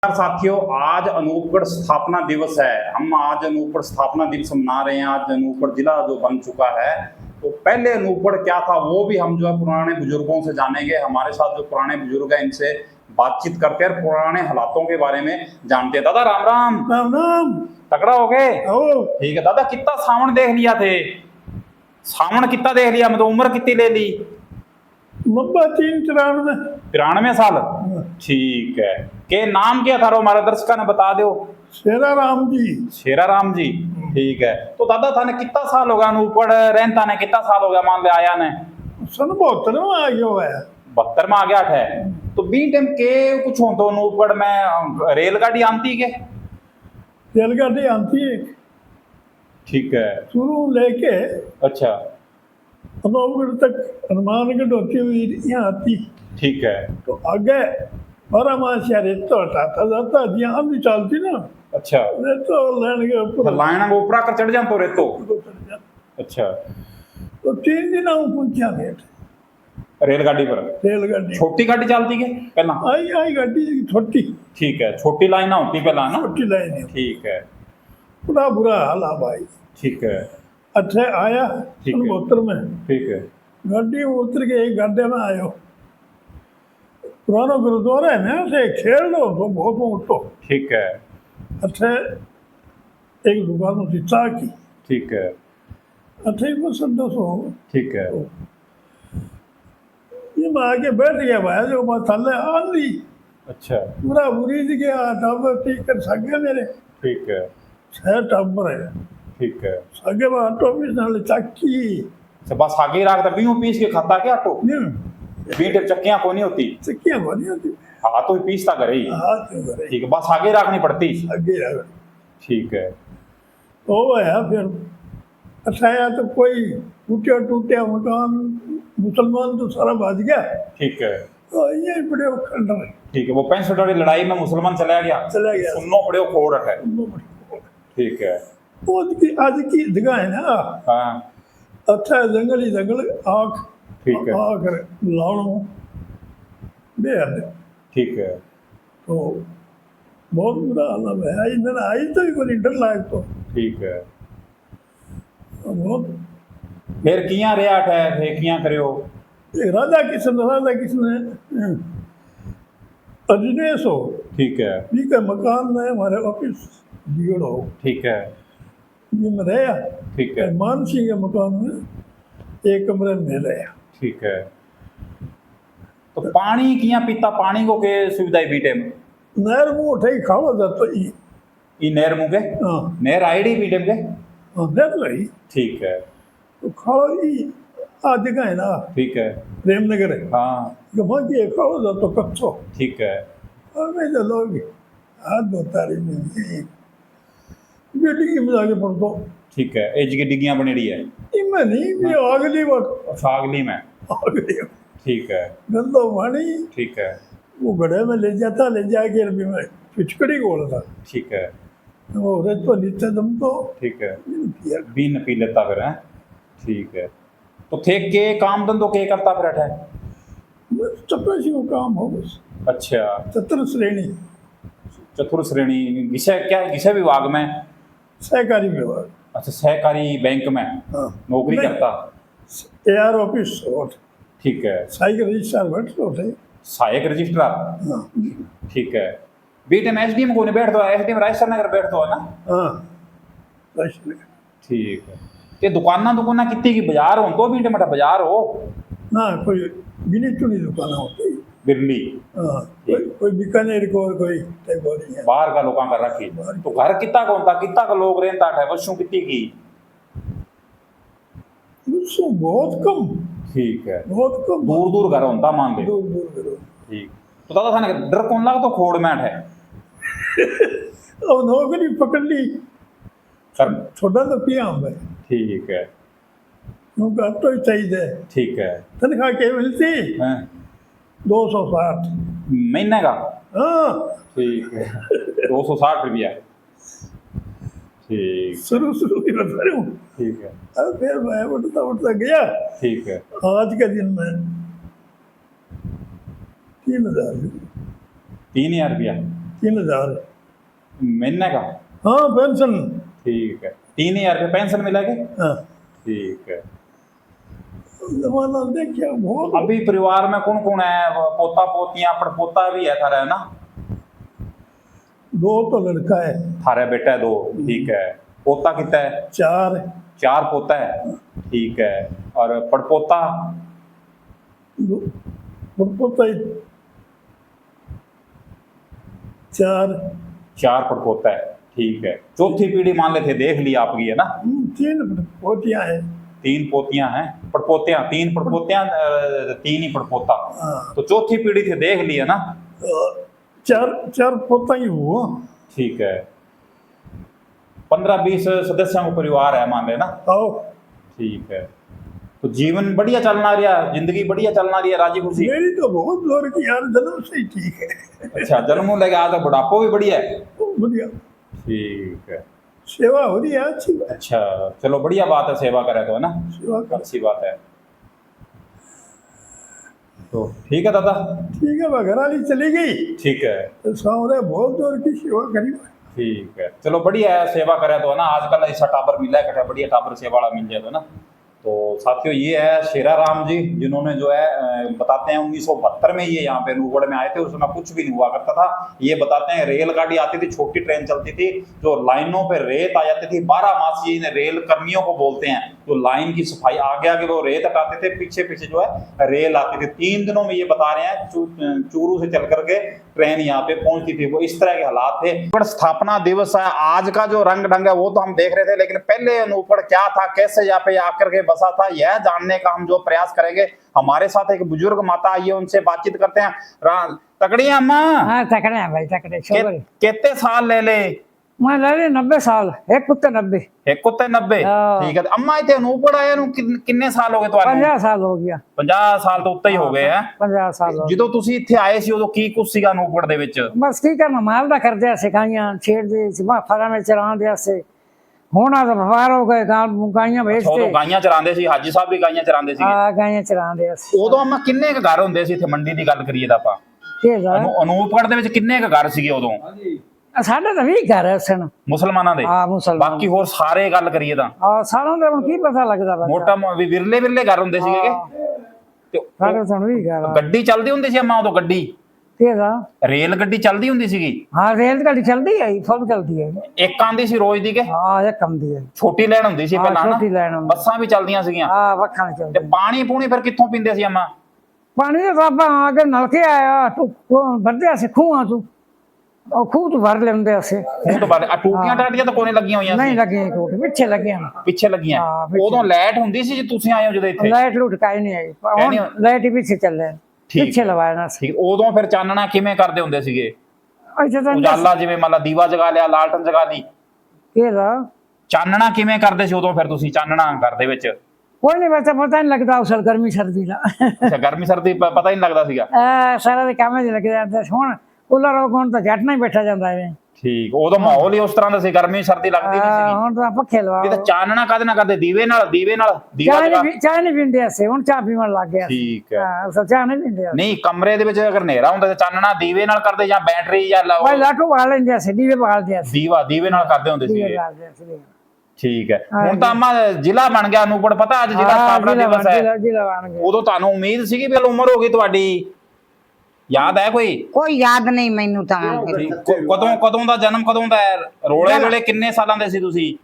नमस्कार साथियों, आज अनूपगढ़ स्थापना दिवस है। हम आज अनूपगढ़ स्थापना दिवस मना रहे हैं। आज अनूपगढ़ जिला जो बन चुका है, तो पहले अनूपगढ़ क्या था वो भी हम जो है पुराने बुजुर्गों से जानेंगे। हमारे साथ जो पुराने बुजुर्ग हैं इनसे बातचीत करते हैं, पुराने हालातों के बारे में जानते हैं। दादा राम राम। राम राम। तगड़ा हो गए? ठीक है दादा। कितना सावन देख लिया थे? सावन कितना देख लिया? मतलब उम्र कितनी ले ली? 93 साल। ठीक है। के नाम क्या था रो हमारे दर्शकों ने बता दो। शेरा राम जी। शेरा राम जी। ठीक है। तो दादा थाने कितना साल हो गया अनूपगढ़ रहता ने? कितना साल हो गया मान ले आया ने? सन 72 में आ गया है। 72 में आ गया है। तो बी टाइम के कुछ हो तो अनूपगढ़ में रेलगाड़ी आती के? रेलगाड़ी आती है। ठीक है। शुरू लेके अच्छा। अनूपगढ़ तक हनुमानगढ़ होती हुई यहाँ आती। ठीक है। तो आगे 12 मास या रेतो हटाता जाता, यहाँ भी चलती ना। अच्छा। रेतो लाइन के ऊपर लाइन को ऊपर कर चढ़ जा तो रेतो। अच्छा। तो 3 दिन हम पहुंचा लेट रेलगाड़ी पर। रेलगाड़ी छोटी गाड़ी चलती के पहला? आई गाड़ी छोटी। ठीक है। छोटी लाइन होती पहला ना? छोटी लाइन। ठीक है। बड़ा बुरा हाल है भाई। ठीक है। अच्छा आया 72 में। ठीक है। गाड़ी में उतर के एक गड्ढे में आयो। पुराना गुरुद्वारा है ना, से खेल लो तो बहुत उठो। ठीक है। अच्छा एक दुकान थी चाय की। ठीक है। अच्छा एक बस 200। ठीक है। ये मैं आके बैठ गया भाई, जो मैं थल्ले आंधी। अच्छा। पूरा बुरी जी गया टाबर ठीक कर सके मेरे। ठीक है। 6 टाबर है। ठीक है। सगे में आटो पीस नाले चक्की। बस आगे रख दे बीहू पीस के खाता क्या आटो? बीट चक्कियां को नहीं होती? चक्कियां को नहीं होती। हाँ तो पीसता करे ही। हाँ तो करे। ठीक है। बस आगे रखनी पड़ती। आगे रख। ठीक है। तो है फिर अच्छा या तो कोई टूटे मकान मुसलमान तो सारा भाग गया। ठीक है। तो ये बड़े खंडर। ठीक है। वो 65 वाली लड़ाई में मुसलमान चला गया। सुननो पड़े खोड़ है। ठीक है। आज की जगह है ना। हाँ। अच्छा जंगल ही जंगल आँख। ठीक है। आँख लाणो बेहद। ठीक है। तो बहुत बुरा हाल है। इधर आई तो कोई इंटर लायक तो। ठीक है। बहुत फिर किया रहा है? फिर किया करियो? राजा किशन अजनेश हो। ठीक है। ठीक है। मकान में हमारे ऑफिस बिगड़ हो। ठीक है। ये में रहा। ठीक है। मान सिंह के मकान में एक कमरे में रहा। ठीक है। तो पानी किया पीता? पानी को के सुविधा है बीटे में? नहर मुँह उठाई खावा जाता ई नहर मुँह के? हाँ नहर आईडी बीटे के? नहर रही। ठीक है। तो खावा ही आ जगह है ना। ठीक है। प्रेमनगर है। हाँ। वहाँ की खावा जाता कच्चो। ठीक है। और मैं तो लोग हाथ धोता रही बेटी की मजाक पड़ दो। ठीक है। एज की डिग्गियां बनेड़ी है? इनमें नहीं भी अगली वक्त अगली में। अगली ठीक है। गंदो पानी। ठीक है। वो गड्ढे में ले जाता, ले जाके अरबी में पिचकड़ी गोल था। ठीक है। वो रेत तो नीचे दम तो। ठीक है। बीन पी लेता फिर है? ठीक है। तो थे के काम धंधो के करता फिर है? चपरासी को काम हो बस। अच्छा। चतुर श्रेणी। चतुर श्रेणी विषय क्या है? विषय विभाग में? सहकारी विभाग। अच्छा। सहकारी बैंक में नौकरी करता? AR office. ठीक है। सहायक रजिस्ट्रार बैठ होते। सहायक रजिस्ट्रार। ठीक है। बीटे में SDM को नहीं बैठ दो? SDM राजस्थान नगर बैठ दो है ना? हाँ। ठीक है। ये दुकाना कितनी की बाजार हो तो बीटे में बाजार हो ना? कोई गिनी चुनी दुकान होती। बिरली। कोई बीकानेर को कोई है। बाहर का लोगों का रखी। तो घर कितना का होता? कितना का लोग रहता है? वस्तु कितनी की? बहुत कम। ठीक है। बहुत कम। दूर दूर घर होता मान ले। दूर दूर। ठीक। तो दादा थाने डर कौन लगा तो खोड़ मैट है? अब नौकरी पकड़ ली छोटा तो पिया हम भाई। ठीक है। तो ही चाहिए। ठीक है। तनख्वाह क्या मिलती? 260 महीने का? हाँ। ठीक है। 260 रुपया। ठीक। शुरू की बता रहा हूँ। ठीक है। अब फिर मैं उठता गया। ठीक है। आज के दिन में 3000 3,000 रुपया? 3,000। महीने का? हाँ पेंशन। ठीक है, 3,000 रुपये पेंशन मिलेगी। हाँ ठीक है। जमाना देखिए बहुत। अभी परिवार में कौन कौन है? पोता पोतियां पड़पोता भी है थारा, है ना? 2 तो लड़का है। थारा बेटा है 2? ठीक है। पोता कितना है? 4। 4 पोता है। ठीक है। और पड़पोता? पोता ही 4। 4 पड़पोता है। ठीक है। चौथी पीढ़ी मान लेते देख ली आपकी, है ना? 3 पोतियां हैं। 3 पोतियां हैं। पड़पोतियां 3 पड़पोतियां, 3 ही पड़पोता। हाँ। तो चौथी पीढ़ी थे देख ली, है ना? 4 पोता ही हुआ। ठीक है। 15-20 सदस्यों का परिवार है मान लेना। आओ। ठीक है। तो जीवन बढ़िया चलना रहा, जिंदगी बढ़िया चलना रही है, राजी खुशी? मेरी तो बहुत जोर की यार, जन्म से ही ठीक है। अच्छा, जन्मों लगे आज तक बुढ़ापो भी बढ़िया है। बढ़िया ठीक है। सेवा हो रही है, अच्छी बात। अच्छा, चलो बढ़िया बात है, सेवा करे तो, है ना? सेवा कर। अच्छी बात है। तो ठीक है दादा। ठीक है, घर वाली चली गई ठीक है। तो सामने बहुत जोर की सेवा करी। ठीक है, चलो बढ़िया है, सेवा करे तो, है ना? आजकल ऐसा टाबर मिला है, बढ़िया टाबर सेवा वाला मिल जाए तो, है ना? तो साथियों, ये है शेरा राम जी, जिन्होंने जो है बताते हैं 1972 में ये यहाँ पे नूगढ़ में आए थे। उस समय कुछ भी नहीं हुआ करता था। ये बताते हैं रेलगाड़ी आती थी, छोटी ट्रेन चलती थी, जो लाइनों पे रेत आ जाती थी 12 मासी। इन्हें रेल कर्मियों को बोलते हैं, जो लाइन की सफाई, आगे आगे वो रेत हटाते थे, पीछे पीछे जो है रेल आती थी। 3 दिनों में ये बता रहे हैं चूरू से चल करके ट्रेन यहाँ पे पहुंचती थी। वो इस तरह के हालात थे। पर स्थापना दिवस है, आज का जो रंग ढंग है वो तो हम देख रहे थे, लेकिन पहले अनूपगढ़ क्या था, कैसे यहाँ पे आकर के बसा था, यह जानने का हम जो प्रयास करेंगे। हमारे साथ एक बुजुर्ग माता आई है, उनसे बातचीत करते हैं। तकड़ी अम्मा? हाँ तकड़े हैं भाई, तकड़े। कितने साल ले ले? मैं ले ले 90 साल, एक कुत्ते 90। एक कुत्ते 90? ठीक है। अम्मा इतने अनूपगढ़ आए किन्ने साल हो गए? 50 साल हो गया। 50 साल तो उत्ते ही हो गए हैं। 50 ਸਾਲ ਹੋ ਜਦੋਂ ਤੁਸੀਂ ਇੱਥੇ ਆਏ ਸੀ ਉਦੋਂ ਕੀ ਕੁਛ ਸੀਗਾ ਅਨੂਪਗੜ੍ਹ ਦੇ ਵਿੱਚ? ਬਸ ਕੀ ਕਰਨਾ, ਮਾਲ ਦਾ ਕਰਦੇ ਆ, ਸਿਖਾਈਆਂ ਛੇੜਦੇ ਫਰਾਂ ਵਿੱਚ ਚਰਾਉਂਦੇ ਆਸੇ। ਹੁਣ ਆ ਵਪਾਰ ਹੋ ਗਏ, ਗਾਈਆਂ ਵੇਚ ਉਦੋਂ ਕੇ। ਗਾਈਆਂ ਚਰਾਉਂਦੇ ਸੀ, ਹਾਜੀ ਸਾਹਿਬ ਵੀ ਗਾਈਆਂ ਚਰਾਉਂਦੇ ਸੀ। ਆ ਗਾਈਆਂ ਚਰਾਉਂਦੇ ਆਸੇ। ਉਦੋਂ ਅਮਾ ਕਿੰਨੇ ਕ ਘਰ ਹੁੰਦੇ ਸੀ ਇੱਥੇ? ਮੰਡੀ ਦੀ ਗੱਲ ਕਰੀਏ ਤਾਂ ਆਪਾਂ, ਅਨੂਪਗੜ੍ਹ ਦੇ ਵਿੱਚ ਕਿੰਨੇ ਕ ਘਰ ਸੀਗੇ ਉਦੋਂ? ਸਾਡੇ ਤਾਂ 20 ਘਰ ਹੈ ਸਨ ਮੁਸਲਮਾਨਾਂ ਦੇ। ਹਾਂ ਮੁਸਲਮਾਨ। ਬਾਕੀ ਹੋਰ ਸਾਰੇ ਗੱਲ ਕਰੀਏ ਤਾਂ ਸਾਰਿਆਂ ਦਾ ਹੁਣ ਕੀ ਪਤਾ ਲੱਗਦਾ ਬੱਚਾ। ਮੋਟਾ ਵਿਰਲੇ ਵਿਰਲੇ ਘਰ ਹੁੰਦੇ ਸੀਗੇ। ਤੇ ਸਾਡੇ ਤਾਂ 20 ਘਰ। ਗੱਡੀ ਚੱਲਦੀ ਹੁੰਦੀ ਸੀ ਅਮਾ ਉਦੋਂ? ਗੱਡੀ ਤੇਰਾ ਰੇਲ ਗੱਡੀ ਚੱਲਦੀ ਹੁੰਦੀ ਸੀਗੀ? ਹਾਂ ਰੇਲ ਗੱਡੀ ਚੱਲਦੀ ਹੈ, ਫੁੱਲ ਚੱਲਦੀ ਹੈ। ਇੱਕ ਆਂਦੀ ਸੀ ਰੋਜ਼ ਦੀ ਕੇ? ਹਾਂ ਇੱਕ ਆਉਂਦੀ ਹੈ। ਛੋਟੀ ਲੈਣ ਹੁੰਦੀ ਸੀ ਪਹਿਲਾਂ ਨਾ? ਛੋਟੀ ਲੈਣ ਹੁੰਦੀ। ਬੱਸਾਂ ਵੀ ਚੱਲਦੀਆਂ ਸੀਗੀਆਂ। ਹਾਂ ਵੱਖਾਂ ਤੇ ਚੱਲਦੀ। ਪਾਣੀ ਪੂਣੀ ਫਿਰ ਕਿੱਥੋਂ ਪੀਂਦੇ ਸੀ ਅਮਾ? ਪਾਣੀ ਤਾਂ ਆਪਾਂ ਆਗੇ ਨਲਕੇ ਆਇਆ ਭਰਦੇ ਅਸੀਂ ਖੂਹਾਂ ਤੋਂ, ਉਹ ਖੂਹ ਤੋਂ ਭਰ ਲੈਂਦੇ ਅਸੀਂ। ਖੂਹ ਤੋਂ ਬਾਅਦ ਟੂਟੀਆਂ ਟਾਟੀਆਂ ਤਾਂ ਕੋਨੇ ਲੱਗੀਆਂ ਹੋਈਆਂ ਸੀ? ਨਹੀਂ ਲੱਗੀਆਂ, ਟੂਟੀ ਪਿੱਛੇ ਲੱਗੀਆਂ। ਪਿੱਛੇ ਲੱਗੀਆਂ। ਹਾਂ, ਪਿੱਛੇ। ਉਦੋਂ ਲਾਈਟ ਹੁੰਦੀ ਸੀ ਜੇ ਤੁਸੀਂ ਆਏ ਹੋ ਜਦੋਂ ਇੱਥੇ? ਲਾਈਟ ਲੂਟ ਕਾਈ ਨਹੀਂ ਆਈ, ਹੁਣ ਲਾਈਟ ਹੀ ਪਿੱਛੇ ਚੱਲੇ, ਪਿੱਛੇ ਲਵਾਇਆ ਨਾ ਸੀ। ਠੀਕ। ਉਦੋਂ ਫਿਰ ਚਾਨਣਾ ਕਿਵੇਂ ਕਰਦੇ ਹੁੰਦੇ ਸੀਗੇ? ਅੱਛਾ ਤਾਂ ਉਜਾਲਾ ਜਿਵੇਂ ਮੰਨ ਲਾ ਦੀਵਾ ਜਗਾ ਲਿਆ, ਲਾਲਟਨ ਜਗਾ ਲਈ, ਕਿਹਦਾ ਚਾਨਣਾ ਕਿਵੇਂ ਕਰਦੇ ਸੀ ਉਦੋਂ ਫਿਰ ਤੁਸੀਂ? ਚਾਨਣਾ ਘਰ ਦੇ ਵਿੱਚ ਕੋਈ ਨਹੀਂ, ਵੈਸੇ ਪਤਾ ਨਹੀਂ ਲੱਗਦਾ ਉਸ ਗਰਮੀ ਸਰਦੀ ਦਾ। ਅੱਛਾ, ਗਰਮੀ ਸਰਦੀ ਪਤਾ ਹੀ ਨਹੀਂ ਲੱਗਦਾ ਸੀਗਾ। ਸਾਰਾ ਦੇ ਕੰਮ ਚ ਲੱਗ ਜਾਂਦਾ। ਹੁਣ ਕੂਲਰ ਹੋਣ ਤਾਂ ਝੱਟ ਨਹੀਂ ਬੈਠਾ ਜਾਂਦਾ ਐਵੇਂ। ਠੀਕ। ਉਦੋਂ ਮਾਹੌਲ ਹੀ ਉਸ ਤਰ੍ਹਾਂ ਦਾ ਸੀ, ਗਰਮੀ ਸਰਦੀ ਲੱਗਦੀ ਨਹੀਂ ਸੀਗੀ। ਹੁਣ ਤਾਂ ਪੱਖੇ ਲਵਾ। ਇਹ ਤਾਂ ਚਾਨਣਾ ਕਾਹਦੇ ਨਾਲ ਕਰਦੇ? ਦੀਵੇ ਨਾਲ? ਦੀਵਾ ਚਾਹ ਨਹੀਂ ਪੀਂਦੇ ਅਸੀਂ, ਹੁਣ ਚਾਹ ਪੀਣ ਲੱਗ ਗਿਆ। ਠੀਕ ਹੈ। ਹਾਂ ਚਾਹ ਨਹੀਂ ਪੀਂਦੇ। ਨਹੀਂ, ਕਮਰੇ ਦੇ ਵਿੱਚ ਅਗਰ ਹਨੇਰਾ ਹੁੰਦਾ ਤਾਂ ਚਾਨਣਾ ਦੀਵੇ ਨਾਲ ਕਰਦੇ ਜਾਂ ਬੈਟਰੀ ਜਾਂ ਭਾਈ ਲਾਟੂ ਬਾਲ ਲੈਂਦੇ ਅਸੀਂ, ਦੀਵੇ ਬਾਲਦੇ ਅਸੀਂ। ਦੀਵੇ ਨਾਲ ਕਰਦੇ ਹੁੰਦੇ ਸੀ। ਦੀਵੇ ਬਾਲਦੇ ਅਸੀਂ। ਠੀਕ ਹੈ। ਹੁਣ ਤਾਂ ਅਮਾ ਜ਼ਿਲ੍ਹਾ ਬਣ ਗਿਆ ਅਨੂਪਗੜ੍ਹ, ਪਤਾ ਅੱਜ ਜ਼ਿਲ੍ਹਾ ਸਥਾਪਨਾ ਦਿਵਸ ਹੈ। ਜ਼ਿਲ੍ਹਾ ਬਣ ਗਿਆ। ਉਦੋਂ ਤੁਹਾਨੂੰ ਉਮੀਦ ਸੀਗੀ ਵੀ ਉਮਰ ਹੋ ਗਈ ਤੁਹਾਡੀ? ਯਾਦ ਹੈ ਕੋਈ ਯਾਦ ਨਹੀਂ ਮੈਨੂੰ ਤਾਂ। ਕਦੋਂ ਦਾ ਜਨਮ, ਕਦੋਂ ਦਾ ਹੈ? ਰੋਲੇ ਵੇਲੇ ਕਿੰਨੇ ਸਾਲਾਂ ਦੇ ਸੀ ਤੁਸੀਂ?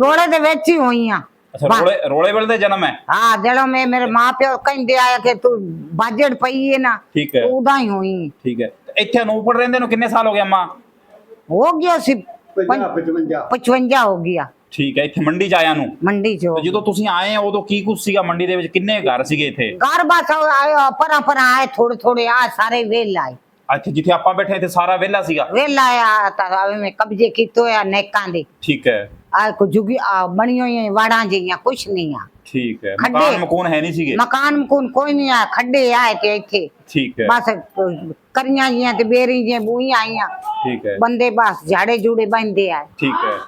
ਰੋਲੇ ਦੇ ਵਿੱਚ ਹੀ ਹੋਈ ਆ। ਅੱਛਾ, ਰੋਲੇ ਵੇਲੇ ਦਾ ਜਨਮ ਹੈ। ਹਾਂ, ਜਦੋਂ ਮੇਰੇ ਮਾਂ ਪਿਓ ਕਹਿੰਦੇ ਆਇਆ ਕਿ ਤੂੰ ਬਾਜੜ ਪਈ ਹੈ ਨਾ, ਠੀਕ ਹੈ, ਉਦਾਂ ਹੀ ਹੋਈ। ਠੀਕ ਹੈ। ਇੱਥੇ ਅਨੂਪਗੜ੍ਹ ਰਹਿੰਦੇ ਨੂੰ ਕਿੰਨੇ ਸਾਲ ਹੋ ਗਏ ਅਮਾ? ਹੋ ਗਿਆ ਸੀ 55 ਹੋ ਗਿਆ। ਠੀਕ ਹੈ। ਇੱਥੇ ਮੰਡੀ ਚ ਆਇਆ ਨੂੰ? ਮੰਡੀ ਚ। ਜਦੋਂ ਤੁਸੀਂ ਆਏ ਉਦੋਂ ਕੀ ਕੁਝ ਸੀਗਾ ਮੰਡੀ ਦੇ ਵਿੱਚ? ਕਿੰਨੇ ਘਰ ਸੀਗੇ ਇੱਥੇ? ਘਰ ਬਸ ਪਰਾਂ ਆਏ, ਥੋੜੇ ਥੋੜੇ ਆ, ਸਾਰੇ ਵੇਲ ਆਏ। ਅੱਛਾ, ਜਿੱਥੇ ਆਪਾਂ ਬੈਠੇ ਇੱਥੇ ਸਾਰਾ ਵਿਹਲਾ ਸੀਗਾ? ਵੇਲ ਆਇਆ ਤਾਂ ਮੈਂ ਕਬਜ਼ੇ ਕੀਤੇ ਹੋਇਆ ਨੇਕਾਂ ਦੇ। ਠੀਕ ਹੈ। ਆ ਕੁ ਜੁਗੀ ਬਣੀ ਹੋਈਆਂ ਵਾੜਾਂ ਜਿਹੀਆਂ, ਕੁਛ ਨਹੀਂ ਆ। ਠੀਕ ਹੈ। ਮਕਾਨ ਮਕੂਨ ਹੈ ਨਹੀਂ ਸੀਗੇ? ਮਕਾਨ ਮਕੂਨ ਕੋਈ ਨਹੀਂ ਆ, ਖੱਡੇ ਆਏ ਤੇ ਇੱਥੇ। ਠੀਕ ਹੈ। ਬਸ ਕਰੀਆਂ ਜੀਆਂ ਤੇ ਬੇਰੀ ਜੀਆਂ ਬੂਈਆਂ ਆਈਆਂ। ਠੀਕ ਹੈ। ਬੰਦੇ ਬਸ ਝਾੜੇ ਜੂੜੇ ਬੰਦੇ ਆ। ਠੀਕ ਹੈ।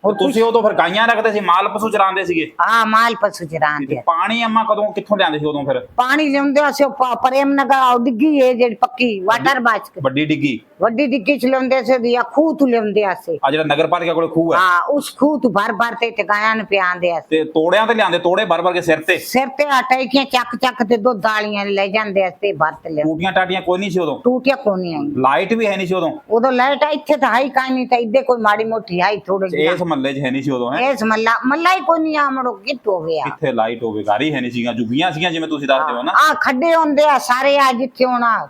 ਤੇ ਤੁਸੀਂ ਉਦੋਂ ਫਿਰ ਗਾਈਆਂ ਰੱਖਦੇ ਸੀ, ਮਾਲ ਪਸ਼ੂ ਚਰਾਉਂਦੇ ਸੀਗੇ? ਹਾਂ ਮਾਲ ਪਸ਼ੂ ਚਰਾਉਂਦੇ ਆ। ਪਾਣੀ ਅੰਮਾ ਕਦੋਂ ਕਿੱਥੋਂ ਲਿਆਂਦੇ ਸੀ ਉਦੋਂ ਫਿਰ? ਪਾਣੀ ਲਿਆਉਂਦੇ ਅਸੀਂ ਪ੍ਰੇਮ ਨਗਰ ਡਿੱਗੀ ਹੈ ਜਿਹੜੀ ਪੱਕੀ ਵਾਟਰ ਬਾਚ ਵੱਡੀ ਡਿੱਗੀ? ਵੱਡੀ ਡਿੱਗੀ ਚ ਲਿਆਉਂਦੇ ਸੀ ਜਾਂ ਖੂਹ ਤੋਂ ਲਿਆਉਂਦੇ ਅਸੀਂ। ਆ ਜਿਹੜਾ ਨਗਰ ਪਾਲਿਕਾ ਕੋਲ ਖੂਹ ਹੈ? ਹਾਂ ਉਸ ਖੂਹ ਤੋਂ ਭਰ ਭਰ ਤੇ ਗਾਇਆਂ ਨੂੰ ਪਿਆਉਂਦੇ ਅਸੀਂ। ਤੇ ਤੋੜਿਆਂ ਤੇ ਲਿਆਂਦੇ, ਤੋੜੇ ਭਰ ਭਰ ਕੇ ਸਿਰ ਤੇ? ਸਿਰ ਤੇ ਟੈਕੀਆਂ ਚੱਕ ਚੱਕ ਤੇ ਦੁੱਧ ਵਾਲੀਆਂ ਲੈ ਜਾਂਦੇ ਅਸੀਂ ਭਰ ਤੇ ਲਿਆ। ਟੂਟੀਆਂ ਟਾਟੀਆਂ ਕੋਈ ਨਹੀਂ ਸੀ ਉਦੋਂ? ਟੂਟੀਆਂ ਕੋਈ ਨਹੀਂ। ਲਾਈਟ ਵੀ ਹੈ ਨਹੀਂ ਸੀ ਉਦੋਂ ਲਾਈਟ ਇੱਥੇ ਤਾਂ ਹੈ ਕਾਈ ਨਹੀਂ, ਤਾਂ ਇੱਦੇ ਕੋਈ ਮਾੜੀ ਮੋਟੀ ਹੈ ਥੋੜੀ ਜਿਹੀ। ਇਸ ਮਹੱਲੇ 'ਚ ਹੈ ਨਹੀਂ ਸੀ ਉਦੋਂ? ਹੈ ਇਸ ਮੱਲਾ ਹੀ ਕੋਈ ਨਹੀਂ ਆਮੜੋ ਕਿੱਥੋਂ ਹੋ ਗਿਆ। ਕਿੱਥੇ ਲਾਈਟ ਹੋਵੇ, ਘਰ ਹੀ ਹੈ ਨਹੀਂ ਸੀਗਾ, ਜੁਗੀਆਂ ਸੀਗੀਆਂ ਜਿਵੇਂ ਤੁਸੀਂ ਦੱਸਦੇ ਹੋ ਨਾ। ਆ ਖੱਡੇ ਹੁੰਦੇ ਆ ਸਾਰੇ, ਆ ਜਿੱਥੇ ਹੋਣਾ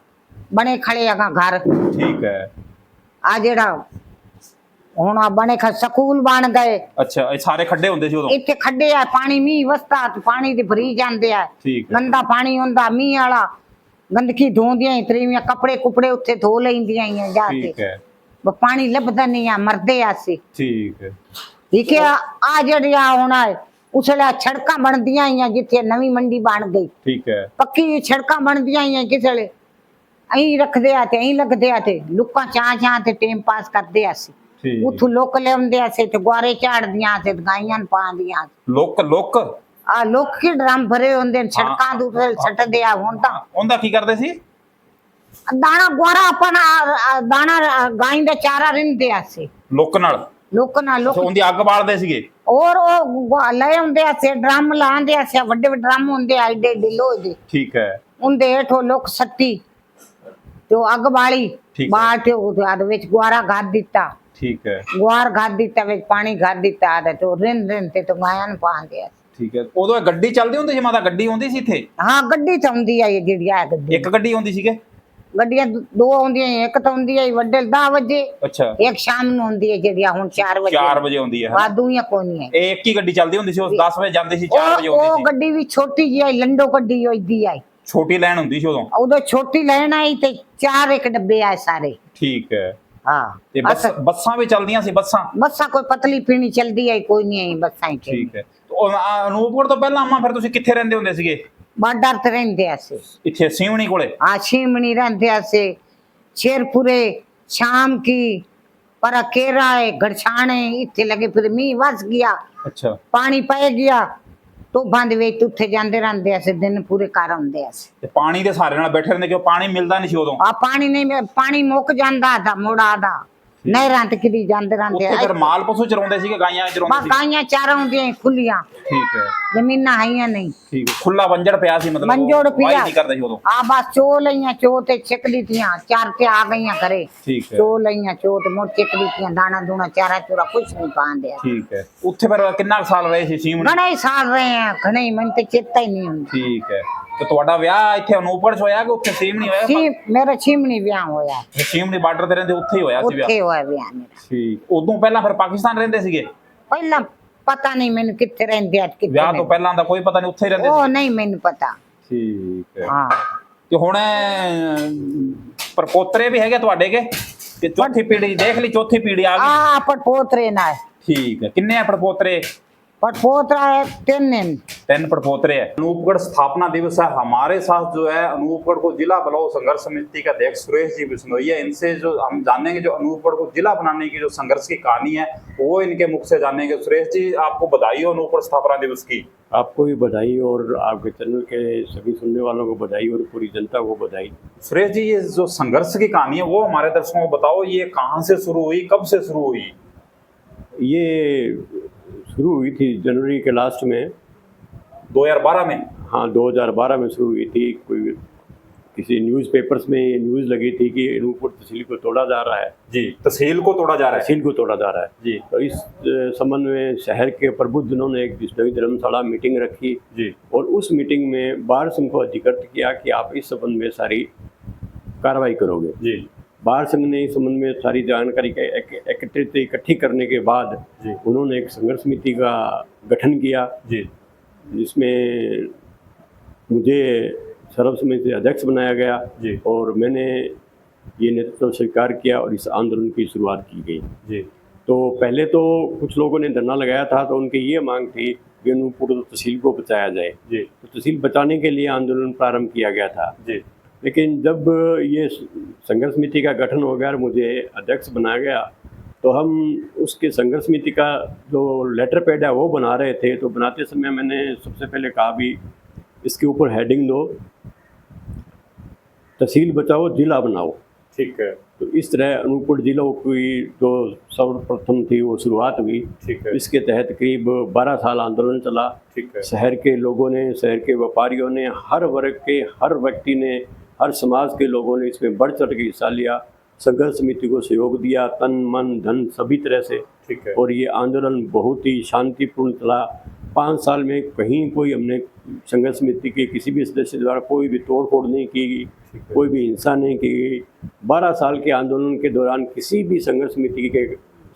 ਬਣੇ ਖੜੇ ਆ ਘਰ। ਠੀਕ ਹੈ। ਆ ਜਿਹੜਾ ਹੁਣ ਆ ਬਣੇ ਸਕੂਲ ਬਣ ਗਏ। ਅੱਛਾ, ਇਹ ਸਾਰੇ ਖੱਡੇ ਹੁੰਦੇ ਸੀ ਉਦੋਂ? ਇੱਥੇ ਖੱਡੇ ਆ, ਪਾਣੀ ਮੀਂਹ ਵਸਦਾ ਤੇ ਪਾਣੀ ਦੇ ਭਰੀ ਜਾਂਦੇ ਆ। ਠੀਕ ਹੈ। ਗੰਦਾ ਪਾਣੀ ਹੁੰਦਾ ਮੀਂਹ ਵਾਲਾ, ਗੰਦਗੀ ਧੋਂਦੀਆਂ ਹੀ ਤਰੀਵੀਆਂ, ਕੱਪੜੇ ਕੁਪੜੇ ਉੱਥੇ ਧੋ ਲੈਂਦੀਆਂ ਹੀ ਜਾ ਕੇ। ਠੀਕ ਹੈ। ਪਾਣੀ ਲੱਭਦਾ ਨਹੀਂ ਆ, ਮਰਦੇ ਆ ਸੀ। ਠੀਕ ਹੈ। ਠੀਕ ਹੈ। ਆ ਜਿਹੜੀਆਂ ਹੁਣ ਉਸਲੇ ਸੜਕਾਂ ਬਣਦੀਆਂ ਹੀ ਜਿੱਥੇ ਨਵੀਂ ਮੰਡੀ ਬਣ ਗਈ। ਠੀਕ ਹੈ। ਪੱਕੀ ਸੜਕਾਂ ਬਣਦੀਆਂ ਹੀ ਕਿਸੇ ਅਹੀਂ ਰੱਖਦੇ ਆ ਤੇ ਅਹੀਂ ਲੱਗਦੇ ਆ ਤੇ ਲੁੱਕਾਂ ਚਾਹ ਤੇ ਟਾਈਮ ਪਾਸ ਕਰਦੇ ਆ ਸੀ। ਠੀਕ। ਉੱਥੋਂ ਲੋਕ ਲਿਆਉਂਦੇ ਆ ਸੀ ਤੇ ਗੁਆਰੇ ਝਾੜਦੀਆਂ ਤੇ ਗਾਈਆਂ ਨੂੰ ਪਾਉਂਦੀਆਂ। ਲੋਕ ਆ ਲੋਕ ਕੀ ਡਰਮ ਭਰੇ ਹੁੰਦੇ ਨੇ ਸੜਕਾਂ ਦੇ ਉੱਤੇ ਸੱਟਦੇ ਆ। ਹੁਣ ਤਾਂ ਉਹਦਾ ਕੀ ਕਰਦੇ ਸੀ? ਦਾਣਾ ਗੁਆਰਾ ਆਪਣਾ ਦਾਣਾ ਗਾਈਂ ਦਾ ਚਾਰਾ ਰਿੰਦੇ ਆ ਸੀ ਲੋਕ ਨਾਲ ਉਹਦੀ ਅੱਗ ਬਾਲਦੇ ਸੀਗੇ? ਔਰ ਉਹ ਲੈ ਆਉਂਦੇ ਆ ਸੇ ਡਰਮ ਲਾਉਂਦੇ ਆ ਸੇ, ਵੱਡੇ ਵੱਡੇ ਡਰਮ ਹੁੰਦੇ ਆ ਏਡੇ ਏਡੇ ਲੋਹੇ ਦੇ। ਠੀਕ ਹੈ। ਉਹਦੇ ਹੇਠੋਂ ਲੋਕ ਸੱਟੀ ਤੇ ਉਹ ਅੱਗ ਬਾਲੀ, ਬਾਲ ਤੇ ਉਹਦੇ ਵਿੱਚ ਗੁਆਰਾ ਘਾਤ ਦਿੱਤਾ। ਠੀਕ ਹੈ। ਗੁਆਰ ਘਾਤ ਦਿੱਤਾ, ਵਿੱਚ ਪਾਣੀ ਘਾਤ ਦਿੱਤਾ ਤੇ ਉਹ ਰਿੰਨ ਤੇ ਗਾਇਆਂ ਨੂੰ ਪਾਉਂਦੇ ਆ। ਠੀਕ ਹੈ। ਉਦੋਂ ਇਹ ਗੱਡੀ ਚੱਲਦੀ ਹੁੰਦੀ ਸੀ ਮਾਤਾ? ਗੱਡੀ ਆਉਂਦੀ ਸੀ ਇੱਥੇ? ਹਾਂ ਗੱਡੀ ਤਾਂ ਹੁੰਦੀ ਆ, ਇਹ ਜਿਹੜੀ ਆ ਗੱਡੀ। ਇੱਕ ਗੱਡੀ ਆਉਂਦੀ ਸੀਗੇ? ਗੱਡੀਆਂ ਦੋ ਆਉਂਦੀਆਂ, ਇੱਕ ਤਾਂ ਹੁੰਦੀ ਹੈ ਵੱਡੇ 10 ਵਜੇ। ਅੱਛਾ। ਇੱਕ ਸ਼ਾਮ ਨੂੰ ਹੁੰਦੀ ਹੈ ਜਿਹੜੀ ਹੁਣ 4 ਵਜੇ। 4 ਵਜੇ ਆਉਂਦੀ ਹੈ? ਵਾਧੂਆਂ ਕੋਈ ਨਹੀਂ ਹੈ। ਇਹ ਇੱਕ ਹੀ ਗੱਡੀ ਚੱਲਦੀ ਹੁੰਦੀ ਸੀ? ਉਸ 10 ਵਜੇ ਜਾਂਦੀ ਸੀ, 4 ਵਜੇ ਆਉਂਦੀ ਸੀ? ਉਹ ਗੱਡੀ ਵੀ ਛੋਟੀ ਜਿਹੀ ਆਈ, ਲੰਡੋ ਗੱਡੀ ਹੋਈਦੀ ਆਈ। ਛੋਟੀ ਲੈਣ ਹੁੰਦੀ ਸੀ ਉਦੋਂ ਛੋਟੀ ਲੈਣ ਆਈ ਤੇ 4 ਇੱਕ ਡੱਬੇ ਆਏ ਸਾਰੇ। ਠੀਕ ਹੈ। ਹਾਂ। ਤੇ ਬੱਸਾਂ ਵੀ ਚੱਲਦੀਆਂ ਸੀ? ਬੱਸਾਂ ਕੋਈ ਪਤਲੀ ਪੀਣੀ ਚਲਦੀ ਆਈ, ਕੋਈ ਨਹੀਂ ਆਈ ਬੱਸਾਂ। ਠੀਕ ਹੈ। ਅਨੂਪਗੜ੍ਹ ਤੋਂ ਪਹਿਲਾਂ ਅੰਮਾ ਫਿਰ ਤੁਸੀਂ ਕਿੱਥੇ ਰਹਿੰਦੇ ਹੁੰਦੇ ਸੀਗੇ? ਬਾਰਡਰ ਤੇ ਰਹਿੰਦੇ ਆ ਸੀ। ਇੱਥੇ ਸੀਵਣੀ ਕੋਲੇ? ਹਾਂ ਸੀਵਣੀ ਰਹਿੰਦੇ ਆ ਸੀ। शेरपुरे शाम की पर केरा है गड़छाने इतने लगे, फिर मीह वस गया। अच्छा। पानी पै गया तो बंद वे उत्थे जांदे रहंदे ऐसे दिन पूरे कर आंदे ऐसे। ते पानी दे सहारे नाल बैठे रहंदे क्यों? पानी मिलदा नहीं सी उदों? आ पानी नहीं, पानी मुक जांदा था मोड़ा दा, नहरां ते किदी जांदे रहंदे। उत्थे फिर माल पशु चराउंदे सीगे? गाइयां चराउंदे सी? गाइयां चारा होंदियां खुलियां। ठीक है। जमीनां हाइयां नहीं। ठीक है। खुला बंजर पिया सी मतलब? बंजोड़ पिया नहीं करदे सी उदों? आ बस चो लईयां, चो ते छिकदी थियां, चार ते आ गईयां घरे। ठीक है। चो लईयां, चो ते मोड़ छिकदी थियां, दाना दूना चारा चूरा कुछ नहीं पांदे। ठीक है। उत्थे फिर कितना साल रहे सी सीवणी? घणे साल रहे हैं, घणे मन ते चेता ही नहीं हुंदा। ठीक है। ਤੇ ਤੁਹਾਡਾ ਵਿਆਹ ਇੱਥੇ ਅਨੂਪਗੜ੍ਹ 'ਚ ਹੋਇਆ ਕਿ ਉੱਥੇ ਸੀਮਣੀ ਹੋਇਆ? ਮੇਰਾ ਸੀਮਣੀ ਵਿਆਹ ਹੋਇਆ। ਸੀਮਣੀ ਬਾਰਡਰ ਤੇ ਰਹਿੰਦੇ ਉੱਥੇ ਹੀ ਹੋਇਆ ਸੀ ਵਿਆਹ? ਉੱਥੇ ਹੋਇਆ ਵਿਆਹ ਮੇਰਾ। ਠੀਕ। ਉਦੋਂ ਪਹਿਲਾਂ ਫਿਰ ਪਾਕਿਸਤਾਨ ਰਹਿੰਦੇ ਸੀਗੇ? ਪਹਿਲਾਂ ਪਤਾ ਨਹੀਂ ਮੈਨੂੰ ਕਿੱਥੇ ਰਹਿੰਦੇ ਅੱਜ ਕਿੱਥੇ। ਵਿਆਹ ਤੋਂ ਪਹਿਲਾਂ ਦਾ ਕੋਈ ਪਤਾ ਨਹੀਂ, ਉੱਥੇ ਹੀ ਰਹਿੰਦੇ ਸੀ? ਉਹ ਨਹੀਂ ਮੈਨੂੰ ਪਤਾ। ਠੀਕ ਹੈ। ਹਾਂ। ਤੇ ਹੁਣ ਪਰਪੋਤਰੇ ਵੀ ਹੈਗੇ ਤੁਹਾਡੇ ਕੇ? ਕਿ ਚੌਥੀ ਪੀੜ੍ਹੀ ਦੇਖ ਲਈ? ਚੌਥੀ ਪੀੜ੍ਹੀ ਆ गई? ਆ ਪੜਪੋਤਰੇ ਨਾਲ। ਠੀਕ ਹੈ। ਕਿੰਨੇ ਆ ਪੜਪੋਤਰੇ? पटपोतरा है 3 पड़पोतरे है। अनूपगढ़ स्थापना दिवस है। हमारे साथ जो है अनूपगढ़ को जिला बनाओ संघर्ष समिति का अध्यक्ष सुरेश जी बिश्नोई है। इनसे जो हम जानेंगे जो अनूपगढ़ को जिला बनाने की जो संघर्ष की कहानी है वो इनके मुख से जानेंगे। सुरेश जी आपको बधाई हो अनूपगढ़ स्थापना दिवस की। आपको भी बधाई और आपके चैनल के सभी सुनने वालों को बधाई और पूरी जनता को बधाई। सुरेश जी ये जो संघर्ष की कहानी है वो हमारे दर्शकों को बताओ, ये कहाँ से शुरू हुई, कब से शुरू हुई? ये शुरू हुई थी जनवरी के लास्ट में, 2012 में। हाँ 2012 में शुरू हुई थी। कोई किसी न्यूज़पेपर्स में ये न्यूज़ लगी थी कि अनूपगढ़ तहसील को तोड़ा जा रहा है। जी, तहसील को तोड़ा जा रहा है। तहसील को तोड़ा जा रहा है जी। तो इस संबंध में शहर के प्रबुद्धजनों ने एक बिश्नोई धर्मशाला मीटिंग रखी जी। और उस मीटिंग में बार सिंह को अधिकृत किया कि आप इस संबंध में सारी कार्रवाई करोगे। जी। बार सिंह ने इस संबंध में सारी जानकारी एकत्रित इकट्ठी करने के बाद जी। उन्होंने एक संघर्ष समिति का गठन किया जी। जिसमें मुझे सर्वसम्मति से अध्यक्ष बनाया गया जी। और मैंने ये नेतृत्व स्वीकार किया और इस आंदोलन की शुरुआत की गई। जी। तो पहले तो कुछ लोगों ने धरना लगाया था तो उनकी ये मांग थी कि अनूपगढ़ तहसील को बचाया जाए। जी। तो तहसील बचाने के लिए आंदोलन प्रारंभ किया गया था। जी। लेकिन जब ये संघर्ष समिति का गठन हो गया और मुझे अध्यक्ष बनाया गया तो हम उसके संघर्ष समिति का जो लेटर पैड है वो बना रहे थे। तो बनाते समय मैंने सबसे पहले कहा भी इसके ऊपर हेडिंग दो, तहसील बचाओ जिला बनाओ। ठीक है। तो इस तरह अनूपपुर जिला की जो सर्वप्रथम थी वो शुरुआत हुई। ठीक है। इसके तहत करीब 12 साल आंदोलन चला। ठीक है। शहर के लोगों ने, शहर के व्यापारियों ने, हर वर्ग के हर व्यक्ति ने, हर समाज के लोगों ने इसमें बढ़ चढ़ के हिस्सा लिया। संघर्ष समिति को सहयोग दिया, तन मन धन सभी तरह से। ठीक है। और ये आंदोलन बहुत ही शांतिपूर्ण चला। 5 साल में कहीं कोई हमने संघर्ष समिति के किसी भी सदस्य द्वारा कोई भी तोड़ फोड़ नहीं की गई, कोई भी हिंसा नहीं की गई। 12 साल के आंदोलन के दौरान किसी भी संघर्ष समिति के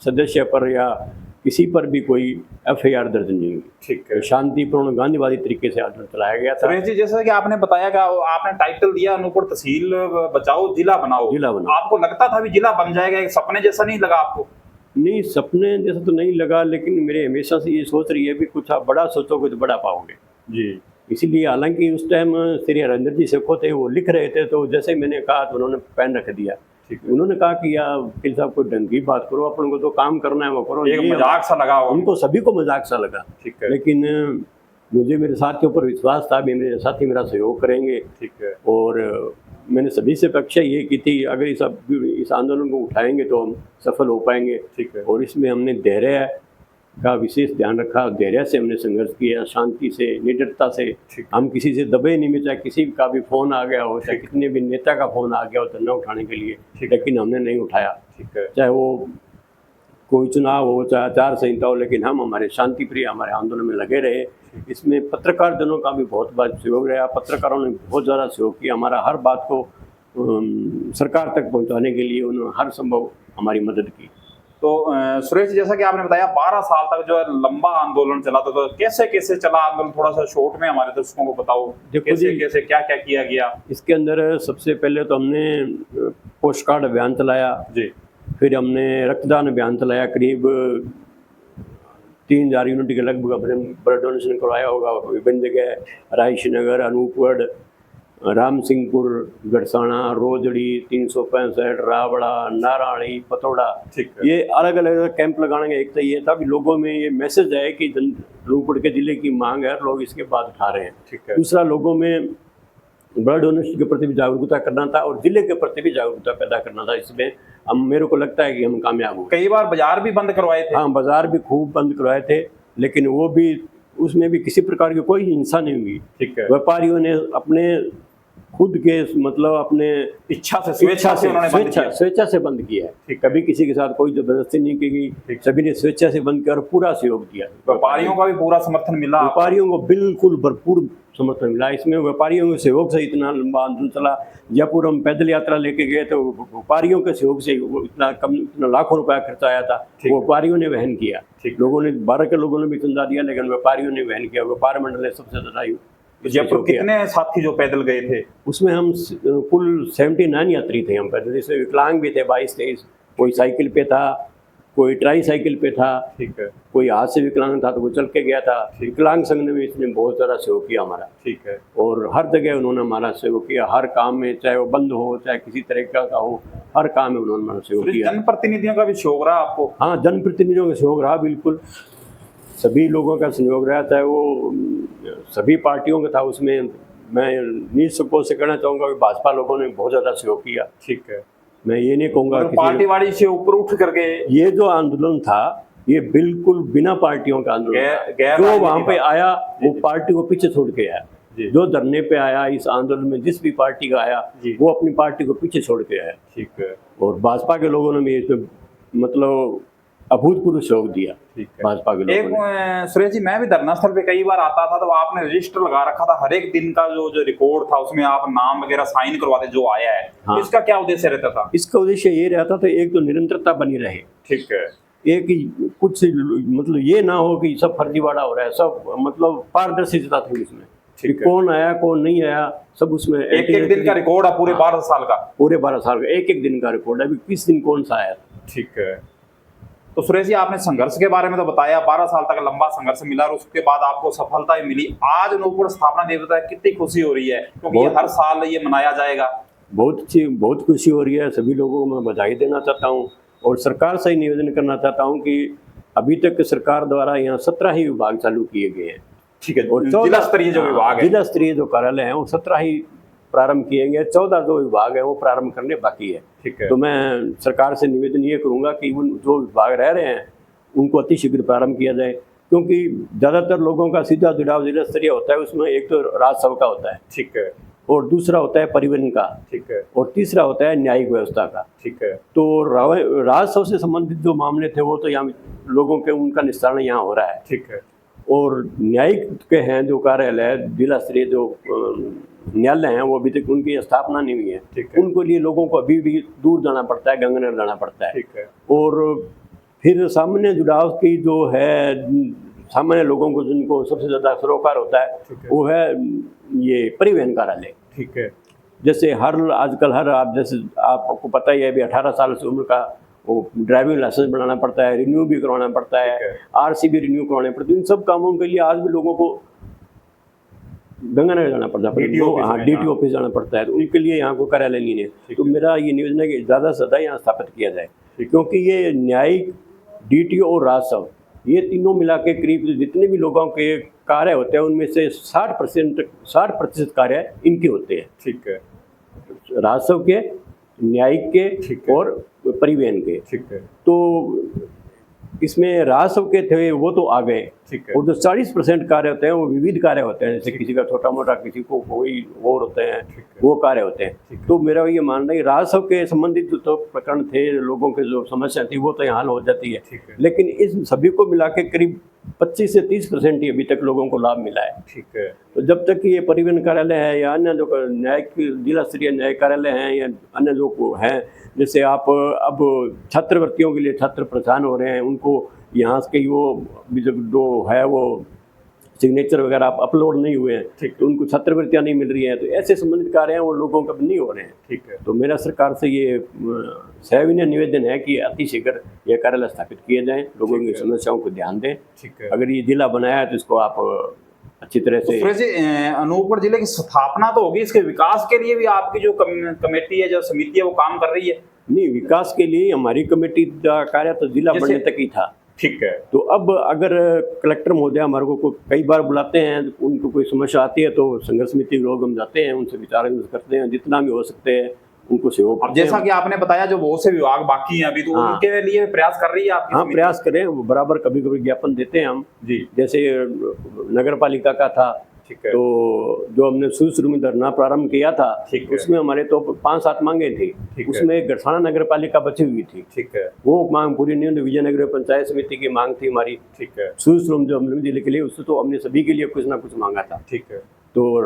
सदस्य पर या किसी पर भी कोई FIR दर्ज नहीं हुई। ठीक है। शांतिपूर्ण गांधीवादी तरीके से आंदोलन चलाया गया था। सुरेश जी, जैसा कि आपने बताया कि आपने टाइटल दिया अनूपपुर तहसील बचाओ जिला बनाओ। जिला बनाओ। आपको लगता था भी जिला बन जाएगा, एक सपने जैसा नहीं लगा आपको? नहीं, सपने जैसा तो नहीं लगा, लेकिन मेरे हमेशा से ये सोच रही है भी कुछ आप बड़ा सोचोगे तो बड़ा पाओगे जी। इसीलिए हालांकि उस टाइम श्री हरिंदर जी सेखो थे, वो लिख रहे थे, तो जैसे मैंने कहा तो उन्होंने पेन रख दिया। उन्होंने कहा कि यार वकील साहब कोई ढंग की बात करो, अपन को तो काम करना है वो करो। एक मजाक सा लगा होगा उनको, सभी को मजाक सा लगा। ठीक है। लेकिन मुझे मेरे साथियों पर विश्वास था, मेरे साथी मेरा सहयोग करेंगे। ठीक है। और मैंने सभी से अपेक्षा ये की थी अगर इस आंदोलन को उठाएंगे तो हम सफल हो पाएंगे। ठीक है। और इसमें हमने धैर्य का विशेष ध्यान रखा। धैर्य से हमने संघर्ष किया, शांति से, निडरता से। हम किसी से दबे नहीं, में चाहे किसी का भी फोन आ गया हो, चाहे कितने भी नेता का फोन आ गया हो धरना उठाने के लिए, लेकिन हमने नहीं उठाया। ठीक है। चाहे वो कोई चुनाव हो, चाहे आचार संहिता हो, लेकिन हम हमारे शांति प्रिय हमारे आंदोलन में लगे रहे। इसमें पत्रकार जनों का भी बहुत बड़ा सहयोग रहा। पत्रकारों ने बहुत ज़्यादा सहयोग किया। हमारा हर बात को सरकार तक पहुंचाने के लिए उन्होंने हर संभव हमारी मदद की। तो सुरेश जी, जैसा कि आपने बताया 12 साल तक जो है लंबा आंदोलन चला, तो कैसे कैसे चला आंदोलन, थोड़ा सा शॉर्ट में हमारे दर्शकों को बताओ। कैसे कैसे क्या क्या किया गया? इसके अंदर सबसे पहले तो हमने पोस्ट कार्ड अभियान चलाया जी। फिर हमने रक्तदान अभियान चलाया। करीब 3000 यूनिट के लगभग ब्लड डोनेशन करवाया होगा विभिन्न जगह, रायशी नगर, अनूपगढ़, राम सिंहपुर, गड़साना, रोजड़ी, 365, रावड़ा, नारायणी, पतोड़ा। ये अलग अलग कैंप लगाने का एक तो ये था कि लोगों में ये मैसेज है कि अनूपगढ़ के जिले की मांग है, लोग इसके बाद उठा रहे हैं। ठीक है। दूसरा, लोगों में ब्लड डोनेशन के प्रति भी जागरूकता करना था और जिले के प्रति भी जागरूकता पैदा करना था। इसमें हम, मेरे को लगता है कि हम कामयाब हुए। कई बार बाजार भी बंद करवाए थे। हाँ, बाजार भी खूब बंद करवाए थे, लेकिन वो भी, उसमें भी किसी प्रकार की कोई हिंसा नहीं हुई। ठीक है। व्यापारियों ने अपने खुद के, मतलब अपने इच्छा से, स्वेच्छा से उन्होंने बंद किया। स्वेच्छा से बंद किया है। कभी किसी के साथ कोई जबरदस्ती नहीं की गई, सभी ने स्वेच्छा से बंद किया और पूरा सहयोग दिया। व्यापारियों का भी पूरा समर्थन मिला। व्यापारियों को बिल्कुल भरपूर समर्थन मिला। इसमें व्यापारियों के सहयोग से इतना लंबा आंदोलन चला। जयपुर हम पैदल यात्रा लेके गए तो व्यापारियों के सहयोग से इतना लाखों रुपया खर्चा आया था, वो व्यापारियों ने वहन किया। लोगों ने, 12 के लोगों ने भी चंदा दिया, लेकिन व्यापारियों ने वहन किया। व्यापार मंडल ने सबसे ज्यादा। जयपुर कितने साथी जो पैदल गए थे? उसमें हम कुल 79 यात्री थे हम पैदल। इसमें विकलांग भी थे 22-23, कोई साइकिल पे था, कोई ट्राई साइकिल पे था। ठीक है। कोई हाथ से विकलांग था तो वो चल के गया था। विकलांग संघ ने भी इसने बहुत ज़्यादा सहयोग किया हमारा। ठीक है। और हर जगह उन्होंने हमारा सहयोग किया, हर काम में, चाहे वो बंद हो, चाहे किसी तरह का हो, हर काम में उन्होंने हमारा सहयोग किया। जनप्रतिनिधियों का भी सहयोग रहा आपको? हाँ, जनप्रतिनिधियों का सहयोग रहा, बिल्कुल सभी लोगों का सहयोग रहा, चाहे वो सभी पार्टियों का था। उसमें मैं निःसंकोच से कहना चाहूँगा कि भाजपा लोगों ने बहुत ज़्यादा सहयोग किया। ठीक है। मैं ये नहीं कहूँगा पार्टी वाड़ी से ऊपर उठ करके ये जो आंदोलन था ये बिल्कुल बिना पार्टियों का आंदोलन था। जो वहाँ पे आया वो पार्टी को पीछे छोड़ के आया। जो धरने पे आया इस आंदोलन में, जिस भी पार्टी का आया वो अपनी पार्टी को पीछे छोड़ के आया। ठीक है। और भाजपा के लोगों ने भी इसमें मतलब अभूतपूर्व सहयोग दिया। भाजपा के लोगों ने। सुरेश जी, मैं भी धरना स्थल पे कई बार आता था, तो आपने रजिस्टर लगा रखा था, हर एक दिन का जो रिकॉर्ड था उसमें आप नाम वगैरह साइन करवाते जो आया है। हाँ। इसका क्या उद्देश्य रहता था? इसका उद्देश्य ये रहता था, एक तो निरंतरता बनी रहे। ठीक है। एक कुछ मतलब ये ना हो कि सब फर्जीवाड़ा हो रहा है, सब मतलब पारदर्शिता थी इसमें। कौन आया कौन नहीं आया सब उसमें। एक दिन का रिकॉर्ड है पूरे 12 साल का? पूरे 12 साल का एक दिन का रिकॉर्ड है, अभी किस दिन कौन सा आया। ठीक है। तो सुरेश जी, आपने संघर्ष के बारे में तो बताया, 12 साल तक लंबा संघर्ष मिला और उसके बाद आपको सफलता भी मिली। आज अनूपगढ़ स्थापना दिवस है, कितनी खुशी हो रही है, क्योंकि ये हर साल ये मनाया जाएगा। बहुत खुशी हो रही है। सभी लोगों को मैं बधाई देना चाहता हूँ और सरकार से ही निवेदन करना चाहता हूँ कि अभी तक सरकार द्वारा यहाँ 17 ही विभाग चालू किए गए हैं। ठीक है, और जिला स्तरीय जो विभाग है, जिला स्तरीय जो कार्यालय हैं वो 17 ही प्रारंभ किए गए, 14 जो विभाग है वो प्रारंभ करने बाकी है। ठीक है। तो मैं सरकार से निवेदन ये करूंगा कि उन जो विभाग रह रहे हैं उनको अतिशीघ्र प्रारंभ किया जाए, क्योंकि ज़्यादातर लोगों का सीधा जुड़ाव जिला स्तरीय होता है। उसमें एक तो राजस्व का होता है, ठीक है, और दूसरा होता है परिवहन का, ठीक है, और तीसरा होता है न्यायिक व्यवस्था का। ठीक है, तो राजस्व से संबंधित जो मामले थे वो तो यहाँ लोगों के उनका निस्तारण यहाँ हो रहा है। ठीक है, और न्यायिक के हैं जो कार्यालय जिला स्तरीय जो न्यायालय हैं वो अभी तक उनकी स्थापना नहीं हुई है। ठीक है। उनको लिए लोगों को अभी भी दूर जाना पड़ता है, गंगानगर जाना पड़ता है। ठीक है, और फिर सामान्य जुड़ाव की जो है सामान्य लोगों को जिनको सबसे ज़्यादा सरोकार होता है ठीक है। वो है ये परिवहन कार्यालय। ठीक है, जैसे आजकल आप जैसे आपको पता ही है अभी 18 साल से उम्र का वो ड्राइविंग लाइसेंस बनाना पड़ता है, रिन्यू भी करवाना पड़ता है, ठीक है। आरसी भी रिन्यू करवाने पड़ते हैं। इन सब कामों के लिए आज भी लोगों को गंगानगर जाना पड़ता है, DTO ऑफिस जाना पड़ता है। तो उनके लिए यहाँ को कार्यालय नहीं है। तो मेरा ये निवेदन है कि ज़्यादा से ज़्यादा यहाँ स्थापित किया जाए, क्योंकि ये न्यायिक, DTO और राजस्व ये तीनों मिला के करीब जितने भी लोगों के कार्य होते हैं उनमें से 60% कार्य इनके होते हैं। ठीक है, राजस्व के, न्यायिक ठीक के है। और परिवहन के। ठीक है, तो इसमें राजस्व के थे वो तो आ गए, ठीक है, और जो 40% कार्य होते हैं वो विविध कार्य होते हैं। जैसे किसी का छोटा मोटा, किसी को कोई और होते हैं, ठीक है। वो कार्य होते ठीक हैं। है। तो मेरा ये मानना है राजस्व के संबंधित जो प्रकरण थे, लोगों के जो समस्या थी वो तो यहाँ हल हो जाती है। ठीक है। लेकिन इस सभी को मिला के करीब 25 से 30% ही अभी तक लोगों को लाभ मिला है। ठीक है, तो जब तक कि ये परिवहन कार्यालय है या अन्य जो न्यायिक जिला स्तरीय न्यायिक कार्यालय हैं या अन्य जो हैं, जैसे आप अब छात्रवृत्तियों के लिए छात्र परेशान हो रहे हैं, उनको यहाँ के वो जो है वो सिग्नेचर वगैरह अपलोड नहीं हुए हैं, ठीक। तो उनको छात्रवृत्तियाँ नहीं मिल रही हैं। तो ऐसे संबंधित कार्य हैं वो लोगों का नहीं हो रहे हैं। ठीक है। तो मेरा सरकार से ये सविनय निवेदन है कि अतिशीघ्र यह कार्यालय स्थापित किए जाएं, लोगों की समस्याओं को ध्यान दें। ठीक है। अगर ये जिला बनाया है तो इसको आप अच्छी तरह तो से सुरेश जी, अनूपगढ़ जिले की स्थापना तो होगी, इसके विकास के लिए भी आपकी जो कमेटी है, जो समिति है, वो काम कर रही है? नहीं, विकास के लिए हमारी कमेटी का कार्य तो जिला जैसे- बनने तक ही था। ठीक है। तो अब अगर कलेक्टर महोदय हमारे को कई बार बुलाते हैं, उनको कोई समस्या आती है तो संघर्ष समिति के लोग हम जाते हैं, उनसे विचार विमर्श करते हैं, जितना भी हो सकते हैं उनको सहयोग अब करते हैं। जैसा कि आपने बताया जो बहुत से विभाग बाकी हैं अभी, तो हाँ। उनके लिए प्रयास कर रही है आपकी हाँ, समिति? प्रयास करें, वो बराबर कभी कभी ज्ञापन देते हैं हम। जी। जैसे नगर पालिका का था, ठीक है। तो जो हमने शुरू में धरना प्रारंभ किया था, ठीक है। उसमें हमारे तो 5-7 मांगे थी। ठीक है। उसमें गढ़साना नगर पालिका बची हुई थी, ठीक है। वो मांग पूरी नहीं हुई। विजयनगर पंचायत समिति की मांग थी हमारी, ठीक है। शुरू जो हमने जिले के लिए, उससे तो हमने सभी के लिए कुछ ना कुछ मांगा था। ठीक है। तो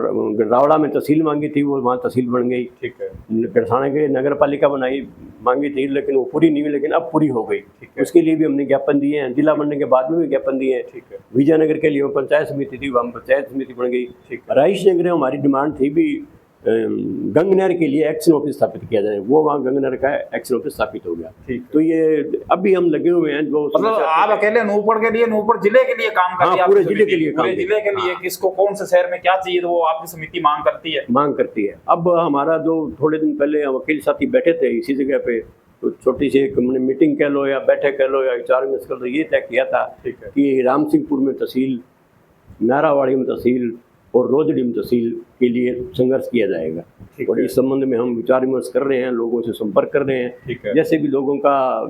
रावड़ा में तहसील मांगी थी, वो वहाँ तहसील बन गई। ठीक है। गढ़साना के नगर पालिका बनाई मांगी थी, लेकिन वो पूरी नहीं हुई, लेकिन अब पूरी हो गई। ठीक है। उसके लिए भी हमने ज्ञापन दिए हैं, जिला बनने के बाद में भी ज्ञापन दिए हैं। ठीक है। विजयनगर के लिए वो पंचायत समिति थी, वहाँ पंचायत समिति बन गई। ठीक है। राइस नगर में हमारी डिमांड थी भी गंगनहर के लिए एक्शन ऑफिस स्थापित किया जाए, वो वहाँ गंगनहर का एक्शन ऑफिस स्थापित हो गया। ठीक है। तो ये अभी हम लगे हुए हैं जो मतलब आप अकेले अनूपगढ़ के लिए, अनूपगढ़ जिले के लिए काम कर हाँ, रही है पूरे आपकी जिले के समिति? लिए काम पूरे कर- जिले के लिए हाँ। किसको कौन से शहर में क्या चाहिए, तो वो आपकी समिति मांग करती है? मांग करती है। अब हमारा जो थोड़े दिन पहले हम वकील साथी बैठे थे इसी जगह पे, तो छोटी सी एक हमने मीटिंग कह लो या बैठक कह लो या विचार विमर्श कर लो, ये तय किया था ठीक है। कि राम सिंहपुर में तहसील, नारावाड़ी में तहसील और रोजड़ी में तहसील के लिए संघर्ष किया जाएगा। ठीक और है। इस संबंध में हम विचार विमर्श कर रहे हैं, लोगों से संपर्क कर रहे हैं। ठीक है। जैसे भी लोगों का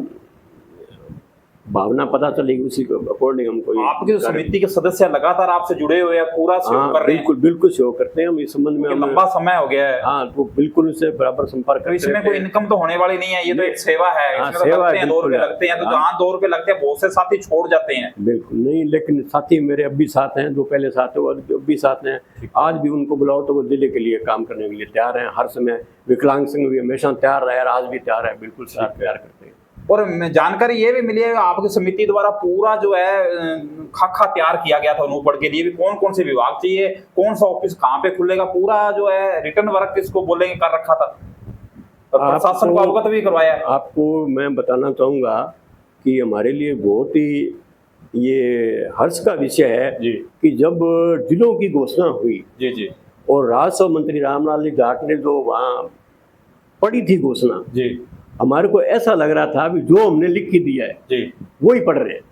भावना पता चलेगी उसी के अकॉर्डिंग हमको ये आपकी जो कार्य- समिति के सदस्य लगातार आपसे जुड़े हुए हैं, पूरा सहयोग हाँ, कर रहे हैं? बिल्कुल बिल्कुल सहयोग करते हैं हम इस संबंध में। क्योंकि हम लंबा समय हो गया है, हाँ, तो बिल्कुल उससे बराबर संपर्क तो करते इसमें रहते कोई हैं। इनकम तो होने वाली नहीं है, ये तो एक सेवा है। हाँ, इसमें तो सेवा लगते है, हैं, 2 रुपए बिल्कुल। लगते हैं, तो हाँ। जहाँ 2 रुपए लगते हैं बहुत से साथी छोड़ जाते हैं। बिल्कुल नहीं, लेकिन साथी मेरे अब भी साथ हैं, जो पहले साथ थे वो अब भी साथ हैं। आज भी उनको बुलाओ तो वो जिले के लिए काम करने के लिए तैयार हैं। हर समय विकलांग संघ भी हमेशा तैयार रहा है, आज भी तैयार है, बिल्कुल साथ तैयार करते हैं। और जानकारी ये भी मिली है आपकी समिति द्वारा पूरा जो है खाका तैयार किया गया था अनूपगढ़ के लिए भी, कौन कौन से विभाग चाहिए, कौन सा ऑफिस कहाँ पे खुलेगा, पूरा जो है रिटर्न वर्क किसको बोलेंगे कर रखा था, और प्रशासन को अवगत भी करवाया है। आपको मैं बताना चाहूँगा कि हमारे लिए बहुत ही ये हर्ष का विषय है जी कि जब जिलों की घोषणा हुई जी जी और राजस्व मंत्री रामलाल जी जाट ने जो वहाँ पड़ी थी घोषणा, जी, हमारे को ऐसा लग रहा था अभी जो हमने लिख के दिया है जी, वो ही पढ़ रहे हैं।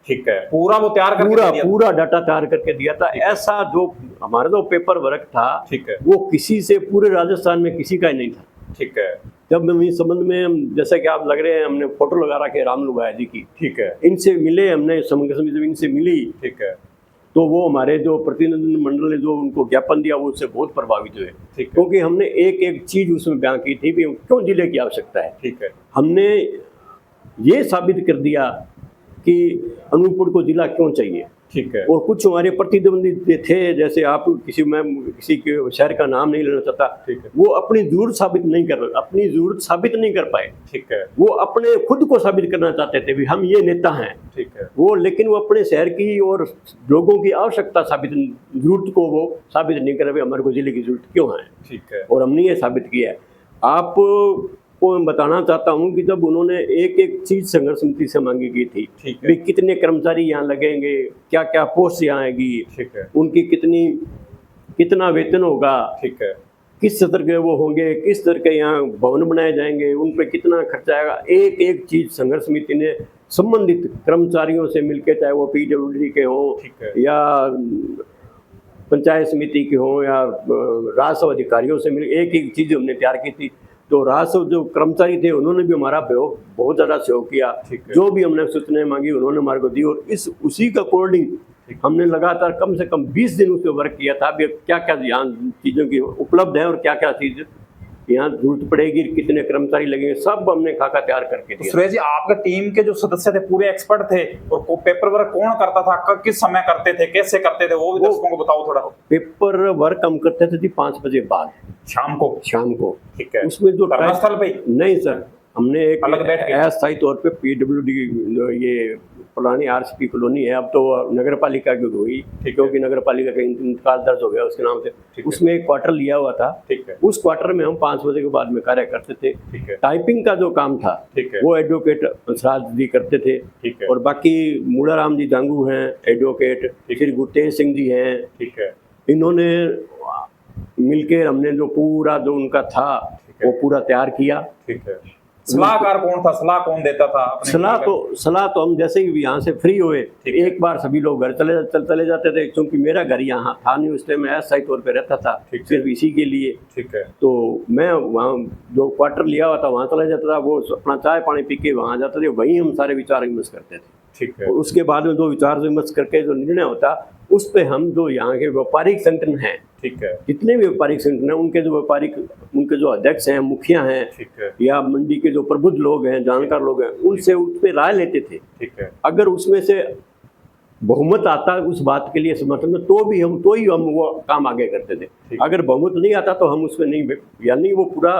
ठीक है, पूरा वो तैयार करके पूरा दे दिया। पूरा डाटा तैयार करके दिया था। ऐसा जो हमारा जो पेपर वर्क था ठीक है, वो किसी से पूरे राजस्थान में किसी का ही नहीं था। ठीक है, जब हम इस संबंध में हम जैसा कि आप लग रहे हैं, हमने फोटो लगा रखे राम लुगाया जी की, ठीक है, इनसे मिले, हमने समग्र समिति जब इनसे मिली ठीक है, तो वो हमारे जो प्रतिनिधि मंडल ने जो उनको ज्ञापन दिया वो उससे बहुत प्रभावित हुए, ठीक है, क्योंकि हमने एक एक चीज उसमें बयान की थी कि क्यों जिले की आवश्यकता है। ठीक है, हमने ये साबित कर दिया कि अनूपपुर को जिला क्यों चाहिए। ठीक है, और कुछ हमारे प्रतिद्वंदी थे, जैसे आप मैं किसी के शहर का नाम नहीं लेना चाहता, ठीक है, वो अपनी जरूरत साबित नहीं कर अपनी जरूरत साबित नहीं कर पाए। ठीक है, वो अपने खुद को साबित करना चाहते थे भी हम ये नेता हैं ठीक है, वो, लेकिन वो अपने शहर की और लोगों की आवश्यकता साबित, जरूरत को वो साबित नहीं कर रहे हमारे को जिले की जरूरत क्यों है। ठीक है, और हमने ये साबित किया है। आप को मैं बताना चाहता हूं कि जब उन्होंने एक एक चीज संघर्ष समिति से मांगी गई थी, ठीक है, भी कितने कर्मचारी यहाँ लगेंगे, क्या क्या पोस्ट यहाँ आएगी, ठीक है, उनकी कितना वेतन होगा, ठीक है, किस स्तर के वो होंगे, किस स्तर के यहाँ भवन बनाए जाएंगे, उन पर कितना खर्चा आएगा, एक एक चीज संघर्ष समिति ने संबंधित कर्मचारियों से मिलकर, चाहे वो PWD के हों ठीक है, या पंचायत समिति के हों या राजस्व अधिकारियों से मिल, एक एक चीज हमने तैयार की थी। तो राजस्व जो कर्मचारी थे उन्होंने भी हमारा बहुत ज़्यादा सहयोग किया। ठीक है। जो भी हमने सूचनाएं मांगी उन्होंने हमारे को दी, और उसी का अकॉर्डिंग हमने लगातार कम से कम 20 दिन उस पर वर्क किया था। अभी क्या क्या यहाँ चीज़ों की उपलब्ध है और क्या क्या चीज़ यहाँ जरूरत पड़ेगी, कितने कर्मचारी लगेंगे, सब हमने खाका तैयार करके दिया। सुरेश जी, आपके टीम के जो सदस्य थे पूरे एक्सपर्ट थे, और पेपर वर्क कौन करता था, किस समय करते थे, कैसे करते थे, वो भी दर्शकों को बताओ थोड़ा। पेपर वर्क हम करते थे जी 5 बजे बाद शाम को। ठीक है। उसमें जो धर्मस्थल पे? नहीं सर, हमने एक अलग बैठ के? अस्थायी तौर पे PWD ये पुरानी RCP कॉलोनी है, अब तो नगर पालिका की हुई, क्योंकि नगर पालिका का इंतकाल दर्ज हो गया उसके नाम से। उसमें एक क्वार्टर लिया हुआ था। ठीक है। उस क्वार्टर में हम 5 बजे के बाद में कार्य करते थे। ठीक है। टाइपिंग का जो काम था वो एडवोकेट हंसराज जी करते थे। ठीक है। और बाकी मूड़ाराम जी जांगू हैं एडवोकेट, श्री गुरतेज सिंह जी हैं। ठीक है। इन्होंने मिलकर हमने जो पूरा जो उनका था वो पूरा तैयार किया। ठीक है। सलाहकार कौन था, सलाह कौन देता था? सलाह तो हम जैसे ही यहाँ से फ्री हुए एक बार सभी लोग घर चले जाते थे, क्योंकि मेरा घर यहाँ था नहीं उस टाइम, मैं अस्थायी तौर पे रहता था सिर्फ इसी के लिए। ठीक है। तो मैं वहाँ जो क्वार्टर लिया हुआ था वहाँ चला जाता था, वो अपना चाय पानी पी के वहाँ जाते थे, वहीं हम सारे विचार विमर्श करते थे। ठीक है। और उसके बाद में जो विचार विमर्श करके जो निर्णय होता उस पे हम जो यहाँ के व्यापारिक संगठन हैं, ठीक है, जितने भी व्यापारिक संगठन हैं उनके जो अध्यक्ष हैं, मुखिया हैं, ठीक है, या मंडी के जो प्रबुद्ध लोग हैं, जानकार लोग हैं, उनसे उस पर राय लेते थे। ठीक है। अगर उसमें से बहुमत आता उस बात के लिए समर्थन में, तो ही हम वो काम आगे करते थे। अगर बहुमत नहीं आता तो हम उसमें नहीं, यानी वो पूरा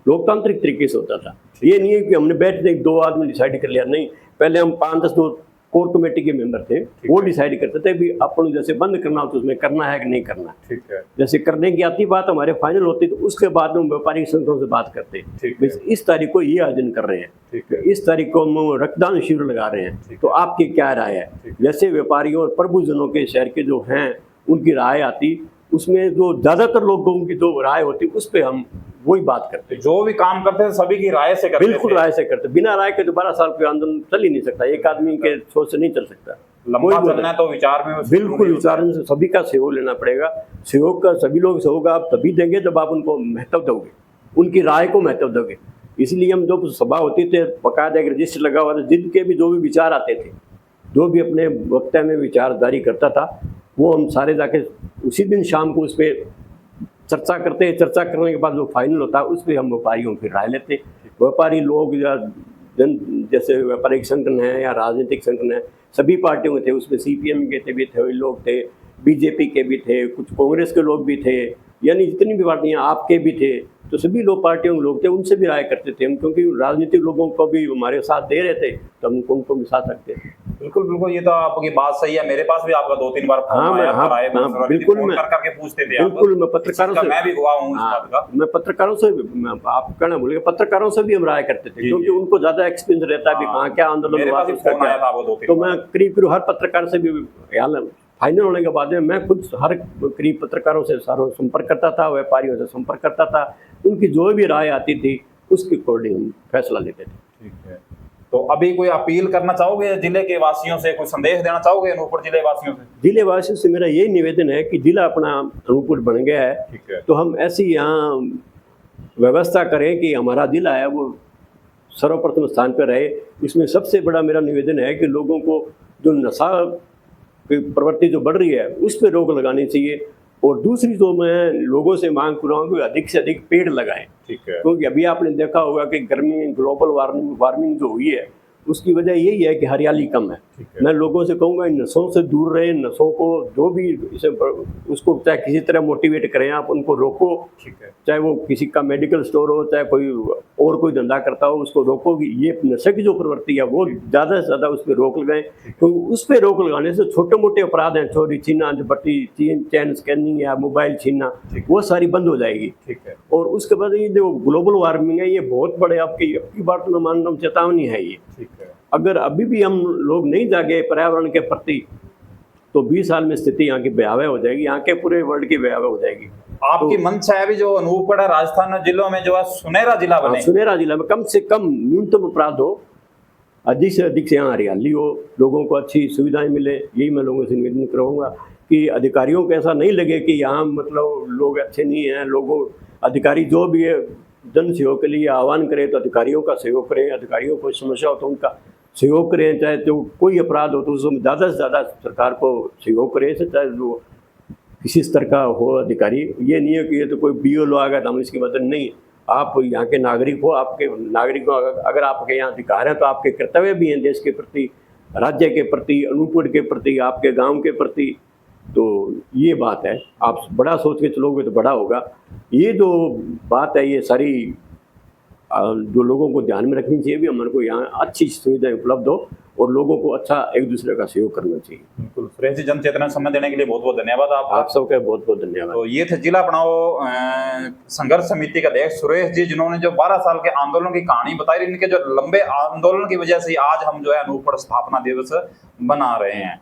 लोकतांत्रिक तरीके से होता था। ये नहीं है कि हमने बैठ के 2 आदमी डिसाइड कर लिया, नहीं, पहले हम 5-10 कोर कमेटी के मेंबर थे, वो डिसाइड करते थे भी अपन जैसे बंद करना हो तो उसमें करना है कि नहीं करना। ठीक है। जैसे करने की आती बात हमारे फाइनल होती तो उसके बाद हम व्यापारिक संगठनों से बात करते, इस तारीख को ये आयोजन कर रहे हैं, इस तारीख को हम रक्तदान शिविर लगा रहे हैं, तो आपकी क्या राय है। जैसे व्यापारियों और प्रभुजनों के शहर के जो हैं उनकी राय आती, उसमें जो ज्यादातर लोगों की जो राय होती उस पर हम वही बात करते। जो भी काम करते थे सभी की राय से करते थे। बिल्कुल राय से करते, बिना राय के 12 साल के आंदोलन चल ही नहीं सकता, एक आदमी के सोच से नहीं चल सकता। लंबा चलना है तो विचार में बिल्कुल विचार में सभी का सहयोग लेना पड़ेगा। सहयोग का सभी लोग सहयोग आप तभी देंगे जब आप उनको महत्व दोगे, उनकी राय को महत्व दोगे। इसलिए हम जो सभा होती थे बकायदा एक रजिस्टर लगा हुआ था, जिनके भी जो भी विचार आते थे, जो भी अपने वक्तव्य में विचार जारी करता था, वो हम सारे जाके उसी दिन शाम को उस पर चर्चा करते हैं। चर्चा करने के बाद जो फाइनल होता है उस पर हम व्यापारियों की राय लेते। व्यापारी लोग या जैसे व्यापारिक संगठन है या राजनीतिक संगठन है, सभी पार्टियों के थे, उसमें CPM के भी थे लोग थे, BJP के भी थे, कुछ कांग्रेस के लोग भी थे, यानी जितनी भी पार्टियां आपके भी थे, तो सभी लोग पार्टियों के लोग थे, उनसे भी राय करते थे हम, क्योंकि राजनीतिक लोगों को भी हमारे साथ दे रहे थे तो हम उनको भी साथ रखते थे। बिल्कुल बिल्कुल, ये तो आपकी बात सही है। मेरे पास भी आपका 2-3 बार फोन आया, बिल्कुल करके पूछते थे। बिल्कुल, मैं पत्रकारों से, मैं भी गवाह हूं इस बात का। मैं पत्रकारों से, आप कहना भूल गए, पत्रकारों से भी हम राय करते थे, क्योंकि उनको ज्यादा एक्सपीरियंस रहता है कहाँ क्या आंदोलन हुआ, तो मैं करीब हर पत्रकार से भी फाइनल होने के बाद में मैं खुद हर करीब पत्रकारों से सारों संपर्क करता था, व्यापारियों से संपर्क करता था, उनकी जो भी राय आती थी उसके अकॉर्डिंग हम फैसला लेते थे। ठीक है। तो अभी कोई अपील करना चाहोगे जिले के वासियों से, कोई संदेश देना चाहोगे अनूपपुर जिले वासियों से? जिले वासियों से मेरा यही निवेदन है कि जिला अपना अनूपपुर बन गया है, ठीक है। तो हम ऐसी यहाँ व्यवस्था करें कि हमारा जिला है वो सर्वप्रथम स्थान पर रहे। इसमें सबसे बड़ा मेरा निवेदन है कि लोगों को जो नशा की प्रवृत्ति जो बढ़ रही है उस पर रोक लगानी चाहिए, और दूसरी तो मैं लोगों से मांग कर रहा हूँ कि अधिक से अधिक पेड़ लगाएं, ठीक है। क्योंकि अभी आपने देखा होगा कि गर्मी ग्लोबल वार्मिंग जो हुई है उसकी वजह यही है कि हरियाली कम है। ठीक है। मैं लोगों से कहूँगा इन नशों से दूर रहें, नशों को जो भी इसे उसको चाहे किसी तरह मोटिवेट करें, आप उनको रोको, ठीक है। चाहे वो किसी का मेडिकल स्टोर हो, चाहे कोई और कोई धंधा करता हो, उसको रोको कि ये नशे की जो प्रवृत्ति है वो ज़्यादा से ज़्यादा उस पर रोक लगाएं, क्योंकि उस पर रोक लगाने से छोटे मोटे अपराध हैं, चोरी छीना, झपट्टी, चैन स्कैनिंग या मोबाइल छीनना, वो सारी बंद हो जाएगी। ठीक है। और उसके बाद ये जो ग्लोबल वार्मिंग है ये बहुत बड़े आपकी बार तो मैं मान रहा हूँ चेतावनी है ये। ठीक है। अगर अभी भी हम लोग नहीं जागे पर्यावरण के प्रति तो 20 साल में स्थिति यहाँ की भयावह हो जाएगी, यहाँ के पूरे वर्ल्ड की भयावह हो जाएगी। आपकी मंशा है अभी जो अनूपपुर है राजस्थान जिलों में जो है सुनहरा जिला बने। सुनहरा जिला में कम से कम न्यूनतम अपराध हो, अधिक से अधिक से यहाँ हरियाली हो, लोगों को अच्छी सुविधाएं मिले, यही मैं लोगों से निवेदन करूँगा कि अधिकारियों को ऐसा नहीं लगे कि यहाँ मतलब लोग अच्छे नहीं हैं। लोगों अधिकारी जो भी है जन सहयोग के लिए आह्वान करें तो अधिकारियों का सहयोग करें, अधिकारियों को समस्या हो तो उनका सहयोग करें, चाहे तो कोई अपराध हो तो उसमें ज़्यादा से ज़्यादा सरकार को सहयोग करें, चाहे वो किसी स्तर का हो अधिकारी। ये नहीं है कि ये तो कोई BLO आ गया तो हम इसकी मदद नहीं, आप यहाँ के नागरिक हो, आपके नागरिकों अगर आपके यहाँ अधिकार है तो आपके कर्तव्य भी हैं देश के प्रति, राज्य के प्रति, अनूपपुर के प्रति, आपके गाँव के प्रति। तो ये बात है, आप बड़ा सोच के चलोगे तो बड़ा होगा। ये जो बात है ये सारी जो लोगों को ध्यान में रखनी चाहिए भी, हमारे को यहाँ अच्छी सुविधाएं उपलब्ध हो और लोगों को अच्छा एक दूसरे का सहयोग करना चाहिए। बिल्कुल। सुरेश जी, जन चेतना समय देने के लिए बहुत बहुत धन्यवाद आप सबका बहुत बहुत धन्यवाद। तो ये थे जिला बनाओ संघर्ष समिति का अध्यक्ष सुरेश जी, जिन्होंने जो 12 साल के आंदोलन की कहानी बताई, इनके जो लंबे आंदोलन की वजह से आज हम जो है अनूपपुर स्थापना दिवस बना रहे हैं।